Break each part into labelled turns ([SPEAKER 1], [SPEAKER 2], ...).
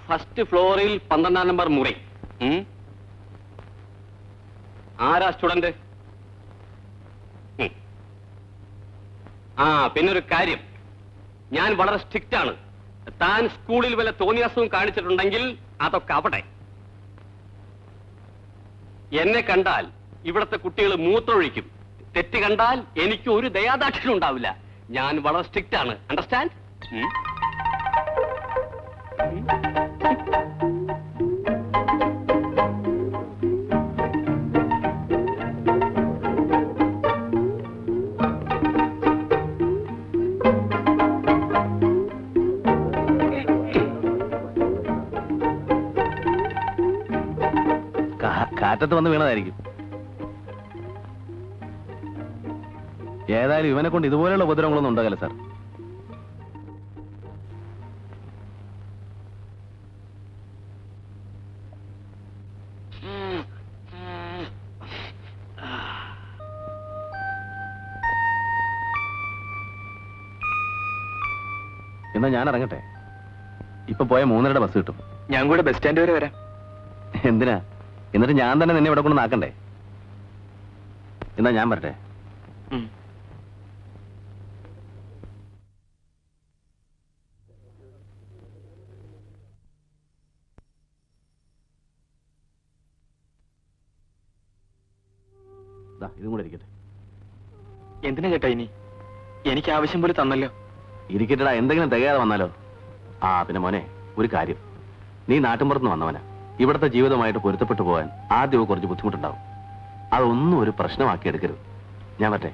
[SPEAKER 1] First ഫ്ലോറിൽ 12 number മുറി. ആരാ സ്റ്റുഡന്റ്? പിന്നൊരു കാര്യം, ഞാൻ വളരെ സ്ട്രിക്റ്റ് ആണ്. താൻ സ്കൂളിൽ വല്ല തോന്നിയാസവും കാണിച്ചിട്ടുണ്ടെങ്കിൽ അതൊക്കെ അവിടെ. എന്നെ കണ്ടാൽ ഇവിടത്തെ കുട്ടികൾ മൂത്രമൊഴിക്കും. തെറ്റ് കണ്ടാൽ എനിക്ക് ഒരു ദയാദാക്ഷിണ്യം ഉണ്ടാവില്ല. ഞാൻ വളരെ സ്ട്രിക്റ്റ് ആണ്. അണ്ടർസ്റ്റാൻഡ്?
[SPEAKER 2] കാറ്റത്ത് വന്ന് വീണതായിരിക്കും. ഏതായാലും ഇവനെ കൊണ്ട് ഇതുപോലെയുള്ള ഉപദ്രവങ്ങളൊന്നും ഉണ്ടാകില്ല സാർ. എന്നാ ഞാൻ ഇറങ്ങട്ടെ. ഇപ്പൊ പോയ 3:30 ബസ് കിട്ടും.
[SPEAKER 3] ഞാൻ കൂടെ ബസ് സ്റ്റാൻഡ് വരെ വരാം.
[SPEAKER 2] എന്തിനാ? എന്നിട്ട് ഞാൻ തന്നെ നിന്നെ ഇവിടെ കൊണ്ട് നാക്കണ്ടേ? എന്നാ ഞാൻ വരട്ടെ. ഇതും കൂടെ ഇരിക്കട്ടെ.
[SPEAKER 3] എന്തിനാ ചേട്ടാ ഇനി? എനിക്ക് ആവശ്യം പോലെ തന്നല്ലോ.
[SPEAKER 2] ഇരിക്കട്ടെടാ, എന്തെങ്കിലും തികയാതെ വന്നാലോ? പിന്നെ മോനെ, ഒരു കാര്യം, നീ നാട്ടിൻപുറത്തുനിന്ന് വന്നവനാ. ഇവിടുത്തെ ജീവിതമായിട്ട് പൊരുത്തപ്പെട്ടു പോകാൻ ആദ്യമൊക്കെ കുറച്ച് ബുദ്ധിമുട്ടുണ്ടാവും. അതൊന്നും ഒരു പ്രശ്നമാക്കി എടുക്കരുത്. ഞാൻ പറ്റേ?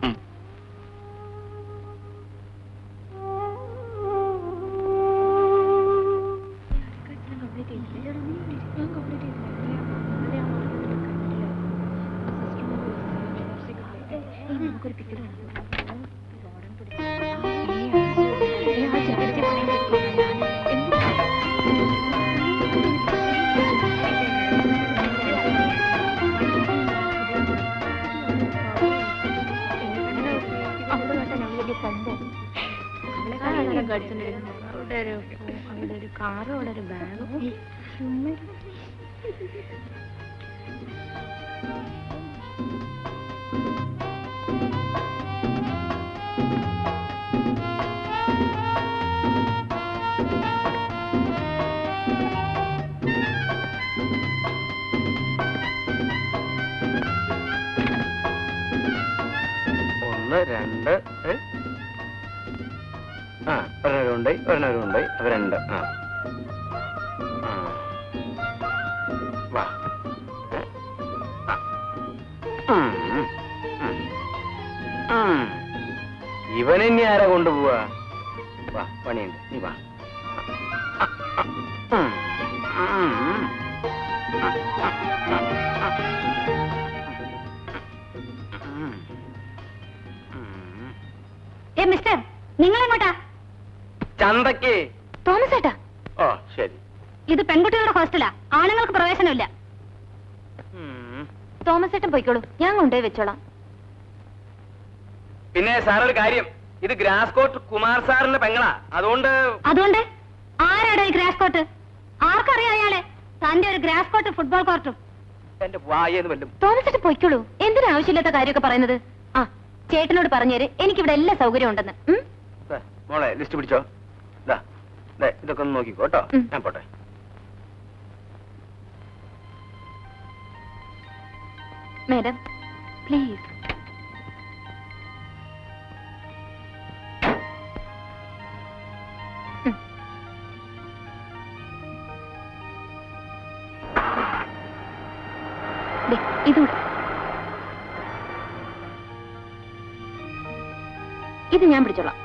[SPEAKER 4] കാറും അവിടെ ഒരു ബാഗും.
[SPEAKER 3] ഒന്ന് രണ്ട് ഒരെണ്ണരുണ്ടായി അപ്പൊ 2. വാ. ഇവനെന്നെ ആരാ കൊണ്ടുപോവാ? വാ, പണിയുണ്ട്, നീ വാ.
[SPEAKER 4] മിസ്റ്റർ, നിങ്ങൾ എങ്ങോട്ടാ?
[SPEAKER 3] ചന്തക്ക്.
[SPEAKER 4] തോമസ് ഏട്ടാ.
[SPEAKER 3] ഓ ശരി.
[SPEAKER 4] ഇത് പെൺകുട്ടികളുടെ ഹോസ്റ്റലാ, ആണുങ്ങൾക്ക് പ്രവേശനമില്ല. തോമസ് ഏട്ടൻ പോയിക്കോളൂ, ഞാൻ കൊണ്ടുപോയി വെച്ചോളാം.
[SPEAKER 3] പിന്നെ സാറൊരു കാര്യം, ഇത് ഗ്രാസ് കോട്ട് കുമാർ സാറിന്റെ പെങ്ങളാ. അതുകൊണ്ട്
[SPEAKER 4] ആരാടോ ഈ ഗ്രാസ് കോട്ട്? ആർക്കറിയാം അയാളെ? തന്റെ ഒരു ഗ്രാസ് കോട്ട് ഫുട്ബോൾ കോർട്ടും.
[SPEAKER 3] എന്റെ വായെന്ന് വല്ലും.
[SPEAKER 4] തോമസ് ഏട്ടൻ പോയിക്കോളൂ, എന്തിനാ ആവശ്യമില്ലാത്ത കാര്യമൊക്കെ പറയുന്നത്? ചേട്ടനോട് പറഞ്ഞേര്, എനിക്കിവിടെ എല്ലാ സൗകര്യം ഉണ്ടെന്ന്.
[SPEAKER 3] മോളെ ലിസ്റ്റ് പിടിച്ചോ. ഇതൊക്കെ ഒന്ന് നോക്കിക്കോ കേട്ടോ. ഞാൻ പോട്ടെ.
[SPEAKER 4] Madam please. ഇതൂടെ, ഇത് ഞാൻ പിടിച്ചോളാം.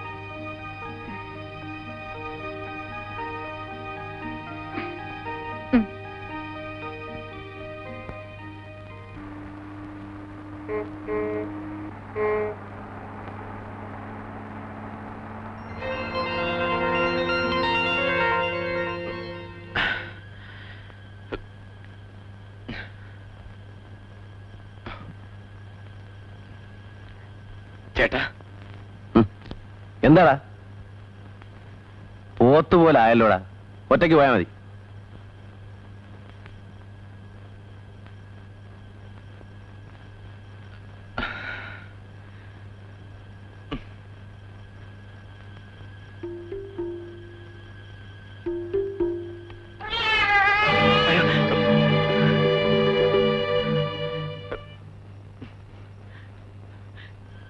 [SPEAKER 3] ചേട്ടാ,
[SPEAKER 2] എന്താടാ? പോത്തുപോലെ ആയല്ലോടാ, ഒറ്റയ്ക്ക് പോയാൽ മതി.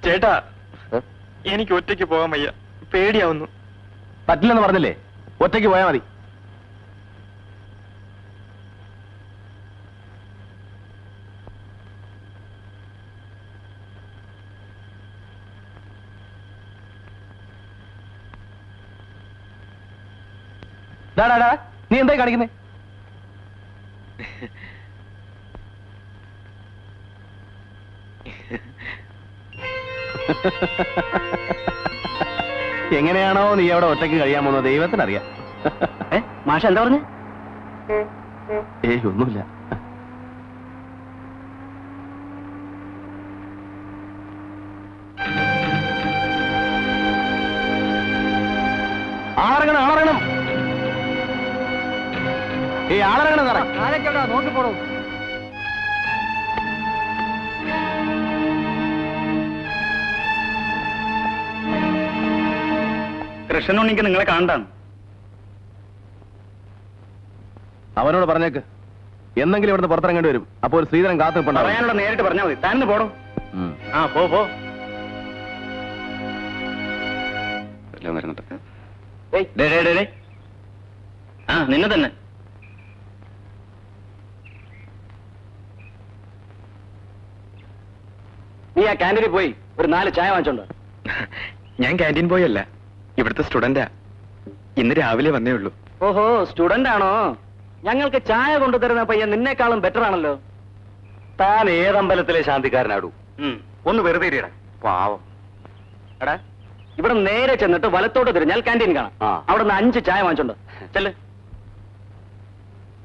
[SPEAKER 3] ചേട്ടാ എനിക്ക് ഒറ്റയ്ക്ക് പോകാൻ വയ്യ, പേടിയാവുന്നു.
[SPEAKER 2] പറ്റില്ലെന്ന് പറഞ്ഞില്ലേ, ഒറ്റയ്ക്ക് പോയാൽ മതി. ഡാ നീ എന്തായി കാണിക്കുന്നേ? എങ്ങനെയാണോ നീ അവിടെ ഒറ്റയ്ക്ക് കഴിയാൻ പോകുന്നത് ദൈവത്തിനറിയാം.
[SPEAKER 3] മാഷ എന്താ പറഞ്ഞു?
[SPEAKER 2] ഏയ് ഒന്നുമില്ല. ആളറങ്ങണം ആളറങ്ങണം. ഏയ് ആളറങ്ങണം സാറേ.
[SPEAKER 3] നോക്കി പോടോ. കൃഷ്ണനുണ്ണിക്ക് നിങ്ങളെ കാണണ്ടാണ്.
[SPEAKER 2] അവനോട് പറഞ്ഞേക്ക്, എന്തെങ്കിലും ഇവിടുന്ന് പുറത്തിറങ്ങേണ്ടി വരും. അപ്പോൾ ഒരു ശ്രീധരൻ കാത്തു നിൽപ്പുണ്ടാവും.
[SPEAKER 3] പറയാനുള്ള നേരിട്ട് പറഞ്ഞാൽ മതി. താന്ന് പോടോ. ആ പോ. ആ നിന്നെ തന്നെ. നീ ആ ക്യാൻറ്റീനിൽ പോയി ഒരു 4 ചായ വാങ്ങിച്ചോണ്ടോ.
[SPEAKER 5] ഞാൻ ക്യാൻറ്റീൻ പോയല്ല, ഇവിടുത്തെ സ്റ്റുഡന്റാ. ഇന്ന് രാവിലെ വന്നേ ഉള്ളൂ.
[SPEAKER 3] ഓഹോ, സ്റ്റുഡന്റ് ആണോ? ഞങ്ങൾക്ക് ചായ കൊണ്ടുതരുന്ന പയ്യൻ നിന്നേക്കാളും ബെറ്റർ ആണല്ലോ.
[SPEAKER 1] താൻ ഏതമ്പലത്തിലെ ശാന്തിക്കാരനാടൂ?
[SPEAKER 3] ഒന്ന് വെറുതെ ഇരിടാ. പാവം. എടാ, ഇവിടെ നേരെ ചെന്നിട്ട് വലത്തോട്ട് തിരിഞ്ഞാൽ ക്യാൻറ്റീൻ കാണാം.
[SPEAKER 1] ആ.
[SPEAKER 3] അവിടെ നിന്ന് 5 ചായ വാങ്ങിച്ചോണ്ട് ചെല്ല്.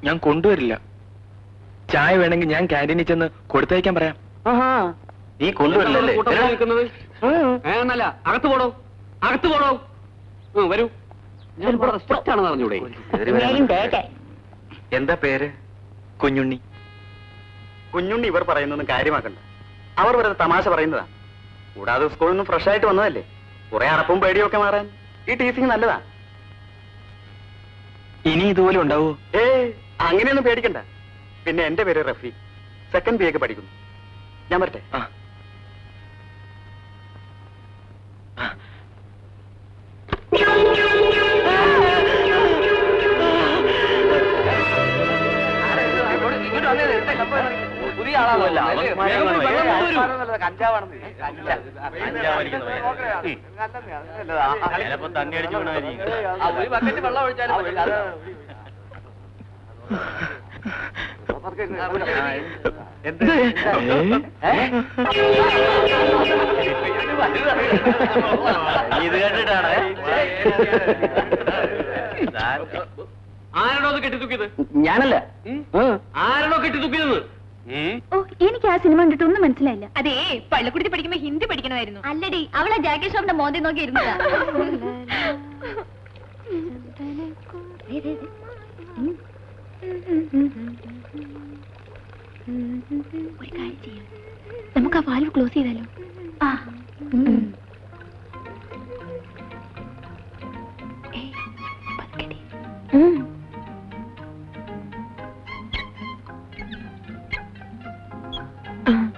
[SPEAKER 5] ഞാൻ കൊണ്ടുവരില്ല. ചായ വേണമെങ്കിൽ ഞാൻ ക്യാൻറ്റീനിൽ ചെന്ന് കൊടുത്തയക്കാൻ പറയാം.
[SPEAKER 3] ആഹാ,
[SPEAKER 1] നീ കൊണ്ടുവരില്ലല്ലേ?
[SPEAKER 3] കൂട്ടത്തിൽ
[SPEAKER 1] നിൽക്കുന്നത് എന്നല്ല, അകത്ത് പോടോ, അകത്ത് പോടോ. വരൂ. ഞാൻ വളരെ സ്ട്രിക്റ്റ് ആണെന്ന് അറിഞ്ഞൂടെ?
[SPEAKER 5] എന്താ പേര്? കുഞ്ഞുണ്ണി.
[SPEAKER 3] കുഞ്ഞുണ്ണി ഇവർ പറയുന്നൊന്നും കാര്യമാക്കണ്ട. അവർ വെറുതെ തമാശ പറയുന്നതാ. കൂടാതെ സ്കൂളിൽ നിന്ന് ഫ്രഷ് ആയിട്ട് വന്നതല്ലേ, കുറെ അറപ്പും പേടിയും ഒക്കെ മാറാൻ ഈ ടീച്ചിങ് നല്ലതാ.
[SPEAKER 5] ഇനി ഇതുപോലെ ഉണ്ടാവോ?
[SPEAKER 3] അങ്ങനെയൊന്നും പേടിക്കണ്ട. പിന്നെ എന്റെ പേര് റഫീഖ്, 2nd BA ഒക്കെ പഠിക്കുന്നു. ഞാൻ വരട്ടെ.
[SPEAKER 5] ആ.
[SPEAKER 3] പുതിയ ആളാണല്ലോ.
[SPEAKER 1] ഇത് കേട്ടിട്ടാണ് ആരാണോ അത് കെട്ടിത്തൂക്കിയത്?
[SPEAKER 3] ഞാനല്ല.
[SPEAKER 1] ആരാണോ കെട്ടിത്തൂക്കിയത്?
[SPEAKER 4] ഓ, എനിക്ക് ആ സിനിമ കണ്ടിട്ട് ഒന്നും മനസ്സിലായില്ല. അതേ പള്ളിക്കുടത്തിൽ പഠിക്കുമ്പോ ഹിന്ദി പഠിക്കണമായിരുന്നു. അല്ലടി, അവളെ ജാക്കി ഷോപ്പിന്റെ മോന്തി നോക്കി ഇരുന്നതാ. ഒരു കാര്യം ചെയ്യാം, നമുക്ക് ആ വാൽവ് ക്ലോസ് ചെയ്താലോ? ആ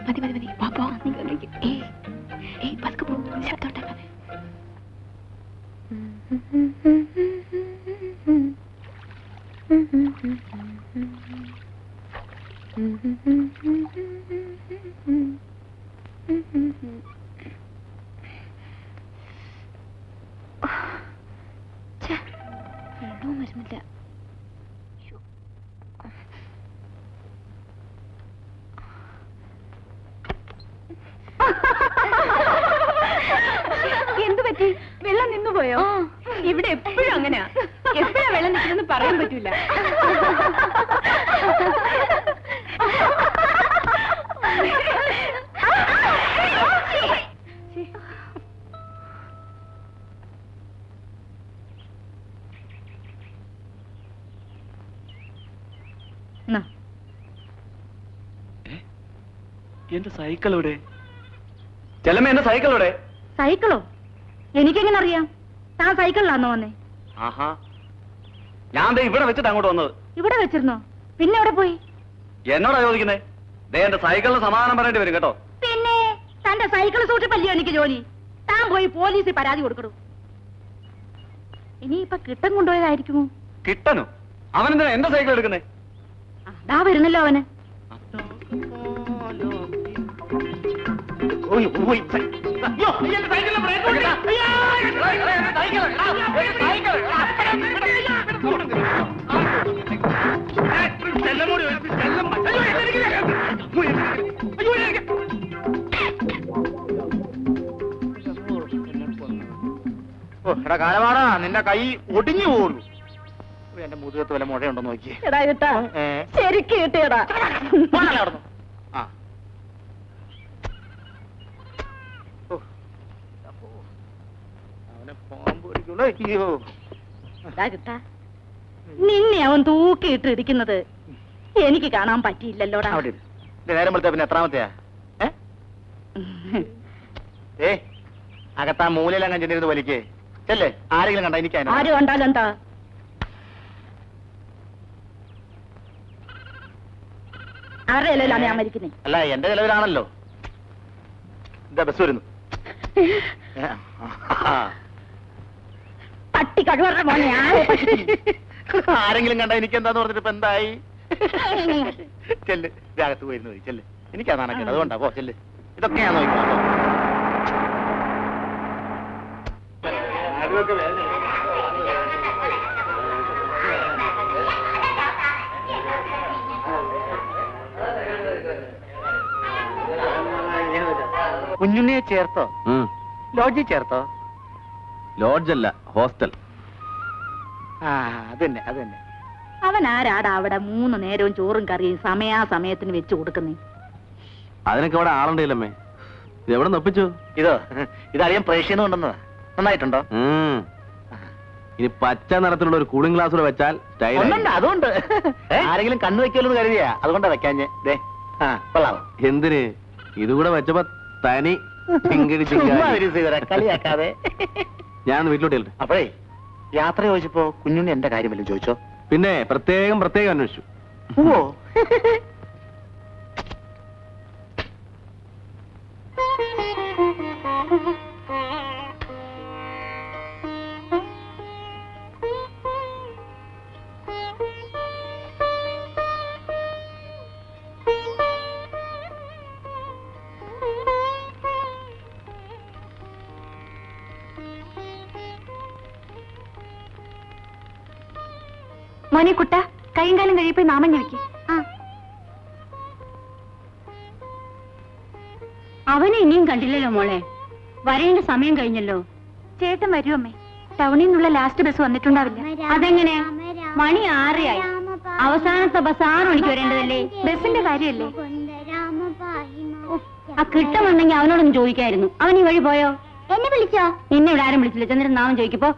[SPEAKER 4] മതി മതി മതി. പാപ്പോ പതുക്കെ പോ, ശബ്ദം ഉണ്ടാക്കാതെ. വെള്ളവും വരുന്നില്ല. എന്ത് പറ്റി? വെള്ളം നിന്നുപോയോ? ഇവിടെ എപ്പോഴും അങ്ങനെയാ. എപ്പോഴാ വെള്ളം നിൽക്കുന്നെന്ന് പറയാൻ പറ്റൂല.
[SPEAKER 5] എന്റെ സൈക്കിൾ ഇവിടെ.
[SPEAKER 3] ചെല്ലമ്മ, എന്റെ സൈക്കിൾ ഇവിടെ.
[SPEAKER 4] സൈക്കിളോ? എനിക്കെങ്ങനെ അറിയാം? താൻ സൈക്കിളിലാണോ വന്നേ?
[SPEAKER 3] ആഹാ, ഞാൻ ദേ ഇവിടെ വെച്ചിട്ട് അങ്ങോട്ട് വന്നത്.
[SPEAKER 4] ഇവിടെ വെച്ചിരുന്നോ? പിന്നെ എവിടെ പോയി?
[SPEAKER 3] എന്നോടാ ചോദിക്കുന്നേ? ദേ എന്റെ സൈക്കിളിന് സമാധാനം പറയേണ്ടി വരും കേട്ടോ.
[SPEAKER 4] പിന്നെ തന്റെ സൈക്കിൾ സൂക്ഷിപ്പല്ലയോ എനിക്ക് ജോലി. താൻ പോയി പോലീസിൽ പരാതി കൊടുക്കണു. ഇനിയിപ്പൊ കിട്ടം കൊണ്ടുപോയതായിരിക്കുമോ?
[SPEAKER 3] കിട്ടണോ? അവനെന്താ എന്റെ സൈക്കിൾ എടുക്കുന്നേ?
[SPEAKER 4] അതാ വരുന്നല്ലോ അവന്.
[SPEAKER 3] എടാ കാലമാടാ, നിന്റെ കൈ ഒടിഞ്ഞു പോകുന്നു. എന്റെ മുതുകത്ത് വല്ല മുഴയുണ്ടോ നോക്കിയേ.
[SPEAKER 4] എടാ കിട്ടാ ശരിക്ക് കിട്ടിയടാ.
[SPEAKER 3] ആ അവനെ പാമ്പ് കടിക്കുള്ളൂ. അയ്യോ,
[SPEAKER 4] എടാ കിട്ടാ, നിന്നെ അവൻ തൂക്കിയിട്ട് ഇരിക്കുന്നത് എനിക്ക് കാണാൻ പറ്റിയില്ലല്ലോടാ.
[SPEAKER 3] അവിടെ ഇരി. ഇത് നേരം വെളുത്ത പിന്നെ എത്രാമത്തെയാ? അകത്താ മൂലയിലങ്ങ് ചെന്നിരുന്ന് വലിക്കേ. ചെല്ലേ, ആരെങ്കിലും കണ്ട എനിക്ക്
[SPEAKER 4] ആര് കണ്ടാലെന്താ? ആരുടെ ഇലയിലാണ് ഞാൻ മരിക്കുന്നേ?
[SPEAKER 3] അല്ല, എന്റെ ചിലവരാണല്ലോ. എന്താ ബസ് വരുന്നു?
[SPEAKER 4] പട്ടി കഴിവറുടെ മോനെ
[SPEAKER 3] ആരെങ്കിലും കണ്ട എനിക്ക് എന്താന്ന് പറഞ്ഞിട്ട് ഇപ്പൊ എന്തായി? ചെല്ല്, അകത്ത് പോയിരുന്നു പോയി. ചെല്ല്, എനിക്കതാണ് കേട്ടോ, അതുകൊണ്ടാ. പോ ചെല്ല്, ഇതൊക്കെയാ നോക്കണം. കുഞ്ഞുണ്ണിയെ ചേർത്തോ? ലോഡ്ജിൽ ചേർത്തോ?
[SPEAKER 2] ലോഡ്ജല്ല, ഹോസ്റ്റൽ.
[SPEAKER 3] അത് തന്നെ, അത് തന്നെ.
[SPEAKER 4] അവൻ ആരാടാ അവിടെ 3 നേരവും ചോറും കറിയും സമയാസമയത്തിന് വെച്ച് കൊടുക്കുന്നേ?
[SPEAKER 2] അതിനൊക്കെ അവിടെ ആളുണ്ടല്ലേ. ഇത് എവിടെ നൊപ്പിച്ചു?
[SPEAKER 3] ഇതറിയാൻ പ്രേക്ഷന്ന് കൊണ്ടുവന്നതാ. നന്നായിട്ടുണ്ടോ?
[SPEAKER 2] ഇനി പച്ച നിറത്തിലുള്ള ഒരു കൂളിംഗ് ഗ്ലാസ് കൂടെ വെച്ചാൽ
[SPEAKER 3] അതുകൊണ്ട് ആരെങ്കിലും കണ്ണു വെക്കുമല്ലോ കരുതിയാ, അതുകൊണ്ടാ വെക്കാഞ്ഞ്. കൊള്ളാവോ?
[SPEAKER 2] എന്തിന്? ഇതുകൂടെ വെച്ചപ്പോ തനി
[SPEAKER 3] കളിയാക്കാതെ.
[SPEAKER 2] ഞാൻ വീട്ടിലോട്ട് ചെല്ലട്ടെ.
[SPEAKER 3] അപ്പോഴേ യാത്ര ചോദിച്ചപ്പോ കുഞ്ഞുണ്ണി എന്റെ കാര്യമല്ലോ ചോദിച്ചോ?
[SPEAKER 2] പിന്നെ പ്രത്യേകം അന്വേഷിച്ചു.
[SPEAKER 3] ഓ,
[SPEAKER 4] മോനെ കുട്ട, കൈയും കാലം കഴിയപ്പോ നാമം ഞെളിക്ക്. അവനെ ഇനിയും കണ്ടില്ലല്ലോ മോളെ. വരേണ്ട സമയം കഴിഞ്ഞല്ലോ. ചേട്ടൻ വരൂ അമ്മേ. ടൗണിൽ നിന്നുള്ള ലാസ്റ്റ് ബസ് വന്നിട്ടുണ്ടാവില്ല. അതെങ്ങനെ? മണി 6 അവസാനത്തെ ബസ് 6 മണിക്ക് വരേണ്ടതല്ലേ? ബസിന്റെ കാര്യമല്ലേ? ആ കിട്ടമുണ്ടെങ്കിൽ അവനോടൊന്ന് ചോദിക്കായിരുന്നു. അവൻ ഈ വഴി പോയോ? എന്നെ വിളിച്ചോ? നിന്നെ ഇവിടെ ആരും വിളിച്ചില്ല. ചന്ദ്രൻ നാമം ചോദിക്കപ്പോ.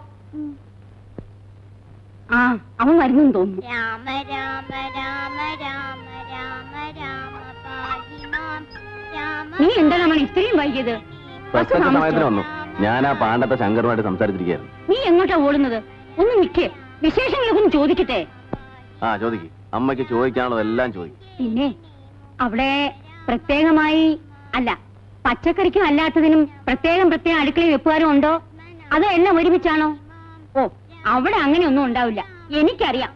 [SPEAKER 4] ആ, അവൻ വരുന്നെന്ന് തോന്നുന്നു.
[SPEAKER 6] രാമ രാമ രാമ രാമ രാമ രാമ പാഹിമാം രാമ.
[SPEAKER 4] നീ എന്താണ് മണി ഇത്രയും വൈകിയത്?
[SPEAKER 2] സമയത്തിന് വന്നു. ഞാൻ ആ പാണ്ടത്തെ ശങ്കറുമായിട്ട് സംസാരിച്ചിരിക്കുകയായിരുന്നു.
[SPEAKER 4] നീ എങ്ങോട്ടാ ഓടുന്നത്? ഒന്ന് നിക്കേ, വിശേഷങ്ങളൊക്കെ ഒന്ന് ചോദിക്കട്ടെ.
[SPEAKER 2] ആ ചോദിക്കും. അമ്മയ്ക്ക് ചോദിക്കാനുള്ളത് എല്ലാം ചോദിക്കും.
[SPEAKER 4] പിന്നെ അവിടെ പ്രത്യേകമായി അല്ല, പച്ചക്കറിക്കും അല്ലാത്തതിനും പ്രത്യേകം അടുക്കളയിൽ വെപ്പുകാരും ഉണ്ടോ? അതോ എല്ലാം ഒരുമിച്ചാണോ? ഓ, അവിടെ അങ്ങനെയൊന്നും ഉണ്ടാവില്ല. എനിക്കറിയാം.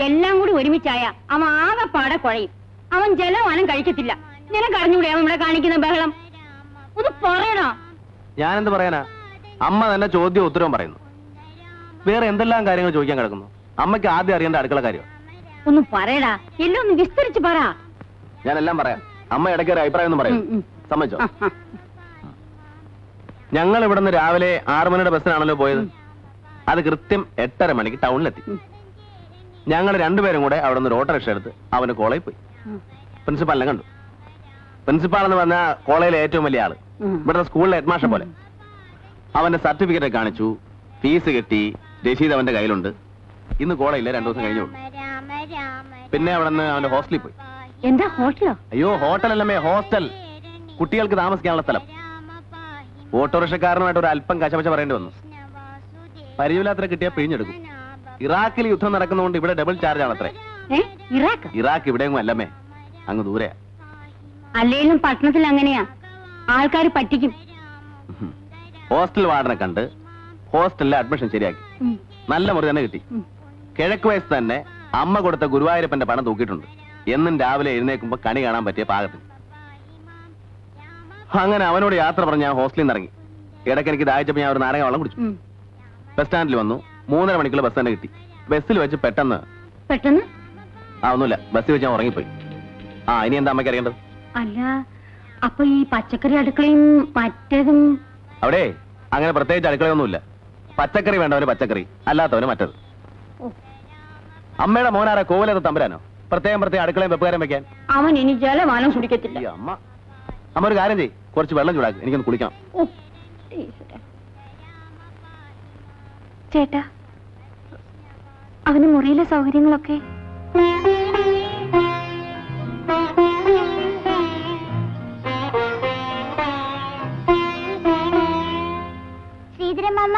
[SPEAKER 4] എല്ലാം കൂടി ഒരുമിച്ചായ അവൻ ആകെപ്പാടെ കുഴയും. അവൻ ജലവാനം കഴിക്കത്തില്ല. നിനക്കറിഞ്ഞൂടെ അവൻ ഇവിടെ കാണിക്കുന്ന ബഹളം? ഒന്ന് പറയണോ?
[SPEAKER 2] ഞാനെന്ത് പറയാനാ? അമ്മ തന്നെ ചോദ്യം ഉത്തരവും പറയുന്നു. വേറെ എന്തെല്ലാം കാര്യങ്ങൾ ചോദിക്കാൻ കിടക്കുന്നു? അമ്മയ്ക്ക് ആദ്യം അറിയേണ്ട അടുക്കള കാര്യം.
[SPEAKER 4] ഒന്ന് പറയടാ, എല്ലാം ഒന്ന് വിസ്തരിച്ച് പറ.
[SPEAKER 2] ഞാനെല്ലാം പറയാം. അമ്മ ഇടയ്ക്ക് ഒരു അഭിപ്രായം ഒന്നും പറയും. സമ്മതിച്ചോ? ഞങ്ങൾ ഇവിടുന്ന് രാവിലെ 6 മണിയുടെ ബസ്സിനാണല്ലോ പോയത്. അത് കൃത്യം 8:30 മണിക്ക് ടൗണിലെത്തി. ഞങ്ങൾ രണ്ടുപേരും കൂടെ അവിടെ നിന്ന് ഒരു ഓട്ടോറിക്ഷ എടുത്ത് അവന് കോളേജിൽ പോയി. പ്രിൻസിപ്പാളിനെ കണ്ടു. പ്രിൻസിപ്പാൾ എന്ന് പറഞ്ഞാൽ കോളേജിലെ ഏറ്റവും വലിയ ആള്. ഇവിടുത്തെ സ്കൂളിലെ ഹെഡ്മാസ്റ്റർ പോലെ. അവന്റെ സർട്ടിഫിക്കറ്റ് കാണിച്ചു, ഫീസ് കെട്ടി, രസീത് അവന്റെ കയ്യിലുണ്ട്. ഇന്ന് കോളേജില്ല, 2 ദിവസം കഴിഞ്ഞു. പിന്നെ അവിടെ നിന്ന് അവന്റെ ഹോസ്റ്റലിൽ പോയി.
[SPEAKER 4] എന്താ ഹോട്ടലോ?
[SPEAKER 2] അയ്യോ, ഹോട്ടലല്ലമ്മേ, ഹോസ്റ്റൽ. കുട്ടികൾക്ക് താമസിക്കാനുള്ള സ്ഥലം. ഓട്ടോറിക്ഷക്കാരനുമായിട്ട് ഒരു അല്പം കശപശ പറയേണ്ടി വന്നു. പരിചയമില്ലാത്ര കിട്ടിയാൽ പിഴിഞ്ഞെടുക്കും. ഇറാഖിൽ യുദ്ധം നടക്കുന്നതുകൊണ്ട് ഇവിടെ ഡബിൾ ചാർജ് ആണത്രേ.
[SPEAKER 4] ഇറാഖ്?
[SPEAKER 2] ഇറാഖ് ഇവിടെയൊന്നും അല്ലമ്മേ, അങ്ങ് ദൂരെയാ.
[SPEAKER 4] അല്ലേലും പട്ടണത്തിൽ അങ്ങനെയാ. ആൾക്കാർ പറ്റിക്കും.
[SPEAKER 2] ഹോസ്റ്റൽ വാർഡനെ കണ്ട് ഹോസ്റ്റലിലെ അഡ്മിഷൻ ശരിയാക്കി.
[SPEAKER 4] ഉം.
[SPEAKER 2] നല്ല മുറി തന്നെ കിട്ടി.
[SPEAKER 4] ഉം.
[SPEAKER 2] കിഴക്ക് വയസ്സ് തന്നെ അമ്മ കൊടുത്ത ഗുരുവായൂരപ്പന്റെ പണം തൂക്കിയിട്ടുണ്ട്. എന്നും രാവിലെ എഴുന്നേൽക്കുമ്പോ കണി കാണാൻ പറ്റിയ പാകത്തിന്. അങ്ങനെ അവനോട് യാത്ര പറഞ്ഞ് ഞാൻ ഹോസ്റ്റലിൽ നിന്ന് ഇറങ്ങി. ഇടയ്ക്ക് എനിക്ക് ദാഹിച്ചപ്പോൾ ഞാൻ ഒരു നാരങ്ങ വെള്ളം കുടിച്ചു.
[SPEAKER 4] ഉം.
[SPEAKER 2] ബസ് സ്റ്റാൻഡിൽ വന്നു. 3:30 മണിക്കുള്ള ബസ് തന്നെ കിട്ടി. ബസ്സിൽ വെച്ച് പെട്ടെന്ന്
[SPEAKER 4] പെട്ടെന്ന്
[SPEAKER 2] ഒന്നുമില്ല, ബസ്സിൽ വെച്ച് ഞാൻ ഉറങ്ങിപ്പോയി. ഇനി എന്താ അമ്മയ്ക്ക് അറിയേണ്ടത്?
[SPEAKER 4] അല്ല, അപ്പൊ ഈ പച്ചക്കറി അടുക്കളയും മറ്റേതും
[SPEAKER 2] അവിടെ അങ്ങനെ പ്രത്യേകിച്ച് അടുക്കളയൊന്നുമില്ല. പച്ചക്കറി വേണ്ടവന് പച്ചക്കറി, അല്ലാത്തവന് മറ്റത്.
[SPEAKER 4] ഓ,
[SPEAKER 2] അമ്മയുടെ മോനാരാ കോവിലത്ത് തമ്പുരാനോ പ്രത്യേകം അടുക്കളയും വെപ്പുകാരം വെക്കാൻ?
[SPEAKER 4] അവൻ ഇനി ജലമാനം കുടിക്കത്തില്ല.
[SPEAKER 2] ഈ അമ്മ ഒരു കാര്യം ചെയ്യ്, കുറച്ച് വെള്ളം ചൂടാക്കി എനിക്കൊന്ന് കുളിക്കണം.
[SPEAKER 4] ഓ, ഈശ്വരാ. ചേട്ടാ, അവന് മുറിയിലെ സൗകര്യങ്ങളൊക്കെ
[SPEAKER 6] ശ്രീധരൻ മാമ